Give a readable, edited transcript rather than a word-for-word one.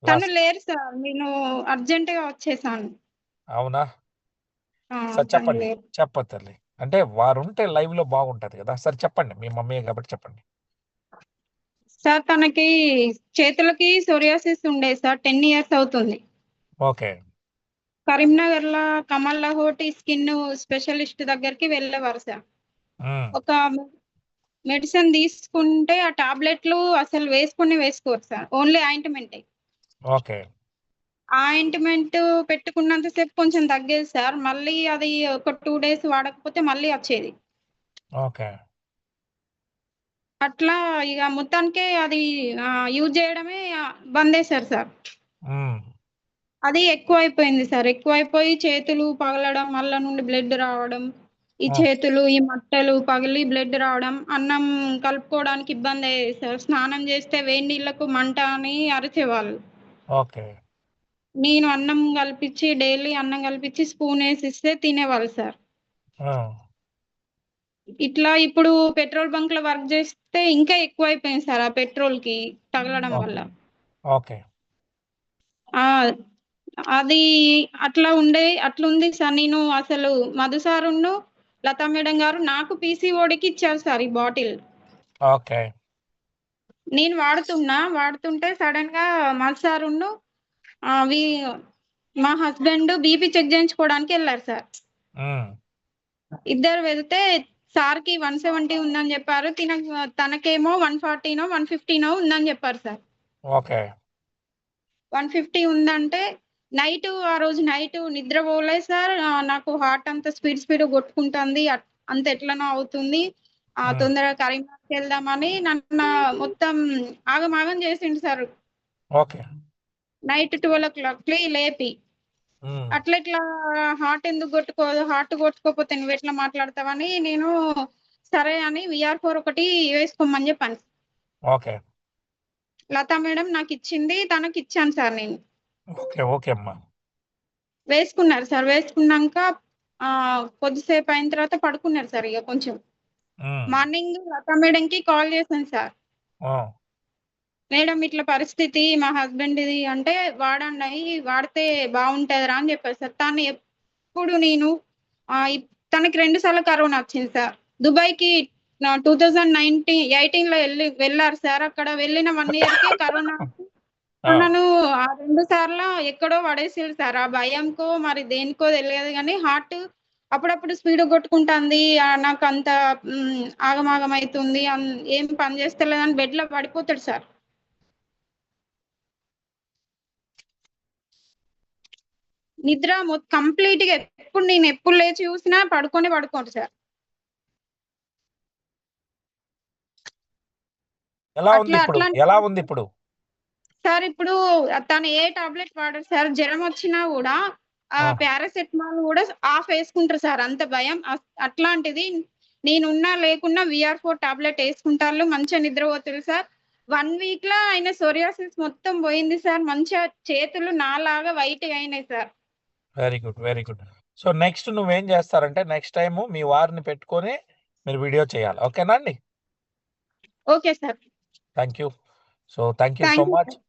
తను లాస్ట్. లేరు సార్. నేను అర్జెంట్‌గా వచ్చేసాను. అవునా? ఆ! సరే తను చెప్పండి. లేరు. చెప్పొద్దు తల్లి. అంటే వారుంటే లైవ్‌లో బాగుంటది కదా! సరే చెప్పండి. మీ మమ్మీయే కాబట్టి చెప్పండి. సార్ తనకి చేతులకి సోరియాసిస్ ఉండే సార్. 10 ఇయర్స్ అవుతుంది. ఓకే. కరీంనగర్‌ల కమల్ లహోటి స్కిన్ స్పెషలిస్ట్ దగ్గరికి వెళ్ళేవారు సార్. హ్మ్. ఒక మెడిసిన్ తీసుకుంటే ఆ టాబ్లెట్లు అసలు వేసుకోరు సార్. ఓన్లీ ఆయింట్‌మెంటే. ఓకే. ఆయింట్‌మెంట్ పెట్టుకున్నంత సేపు కొంచెం తగ్గేది సార్. మళ్ళీ అది ఒక 2 డేస్ వాడకపోతే మళ్ళీ వచ్చేది. ఓకే. అట్లా ఇగ మొత్తానికే అది యూజ్ చేయడమే బంద్ చేశారు సార్. హ్మ్. అది ఎక్కువైపోయింది సార్. ఎక్కువైపోయి చేతులు పగలడం, మళ్ళ నుండి బ్లడ్ రావడం. ఈ హ్మ్. చేతులు, ఈ మట్టలు పగిలి బ్లడ్ రావడం. అన్నం కలుపుకోవడానికి ఇబ్బందయ్యేది సార్. స్నానం చేస్తే వేడి నీళ్ళకు మంట అని అరిచేవాళ్ళు. ఓకే. నేను అన్నం కలిపిచ్చి డైలీ అన్నం కలిపిచ్చి స్పూనేసిస్తే తినేవాళ్ళు సార్. ఆ! ఇట్లా ఇప్పుడు పెట్రోల్ బంక్‌లో వర్క్ చేస్తే ఇంకా ఎక్కువైపోయింది సార్ ఆ పెట్రోల్‌కి తగలడం ఓకే. వల్ల. ఓకే. ఆ! అది అట్లుంది సార్. నేను అసలు మధు సారును, లతా మేడం గారు నాకు పీసీఓడీకి ఇచ్చారు సార్ ఈ బాటిల్. ఓకే. నేను వాడుతుంటే సడెన్‌గా మధు సారును ఆహ్, వి మా హస్బెండ్ బీపీ చెక్ చేయించుకోవడానికెళ్లారు సార్. హ్మ్. ఇద్దరు వెళ్తే సార్‌కి 170 ఉందని చెప్పారు. తనకేమో 140నో, 150నో ఉందని చెప్పారు సార్. ఓకే. 150 ఉందంటే ఆ రోజు నైటు నిద్ర పోలే సార్. నాకు హార్ట్ అంతా స్పీడ్‌గా కొట్టుకుంటుంది. అంత ఎట్లనో అవుతుంది. హ్మ్. తొందరగా కరీంనగర్‌కెళ్దామని నన్ను మొత్తం ఆగమాగం చేసిండు సార్. ఓకే. నైట్ 12:00కి లేపి. హ్మ్. అట్లెట్లా హార్ట్ కొట్టుకోకపోతే నువ్వెట్లా మాట్లాడతావని నేను సరే అని వీఆర్-4 ఒకటి వేసుకోమని చెప్పాను. ఓకే. లతా మేడం నాకిచ్చింది. తనకిచ్చాను సార్ నేను. ఓకే. ఓకే అమ్మా. వేసుకున్నారు సార్. వేసుకున్నాంక కొద్దిసేపు అయిన తర్వాత పడుకున్నారు సార్ ఇగ కొంచెం. హ్మ్. మార్నింగ్ లతా మేడంకి కాల్ చేశాను సార్. ఆ! మేడం ఇట్లా పరిస్థితి మా హస్బెండ్‌ది అంటే వాడండి వాడితే బావుంటదిరా అని చెప్పారు సార్. తను ఎప్పుడు నేను ఆహ్, ఇప్ తనకి 2 సార్లు కరోనా వచ్చింది సార్. దుబాయ్‌కి 2018లో వెళ్లారు సార్. అక్కడ వెళ్ళిన 1 ఇయర్‌కే కరోనా వచ్చి ఆ! తనను ఆ 2 సార్ల ఎక్కడో పడేసిర్రు సార్. ఆ భయంకో మరి దేనికో తెలియదు గానీ హార్ట్ అప్పుడప్పుడు స్పీడ్‌గా కొట్టుకుంటాంది. నాకంత ఆగమాగం అయితుంది. ఏం పని చేస్తలేదని బెడ్‌లో పడిపోతాడు సార్. నిద్ర కంప్లీట్‌గా ఎప్పుడు లేచి చూసినా పడుకోడు సార్. ఎలా ఉంది అట్లా ఇప్పుడు? అట్లాంటి ఎలా ఉంది పరిస్థితి ఇప్పుడు? సార్. ఇప్పుడు తను ఏ టాబ్లెట్ వాడరు సార్. జ్వరమొచ్చినా గూడా ఆ! పారాసెటమాల్ గూడా హాఫ్ యేసుకుంటారు సార్. అంత భయం. అట్లాంటిది నేనున్నా లేకున్నా వీఆర్-4 టాబ్లెట్ యేసుకుంటాళ్ళు. మంచిగా నిద్రపోతుర్రు సార్. 1 వీక్‌ల ఆయన సోరియాసిస్ మొత్తం పోయింది సార్. మంచిగా చేతులు నాలాగా వైట్‌గా అయినాయి sir. Very good. Very good. So, next నువ్వేం చేస్తారంటే నెక్స్ట్ టైము మీ వారిని పెట్టుకొని మీరు వీడియో చేయాలి. ఓకేనా అండి? Okay sir. Thank you. So, thank you so thank you much. Sir.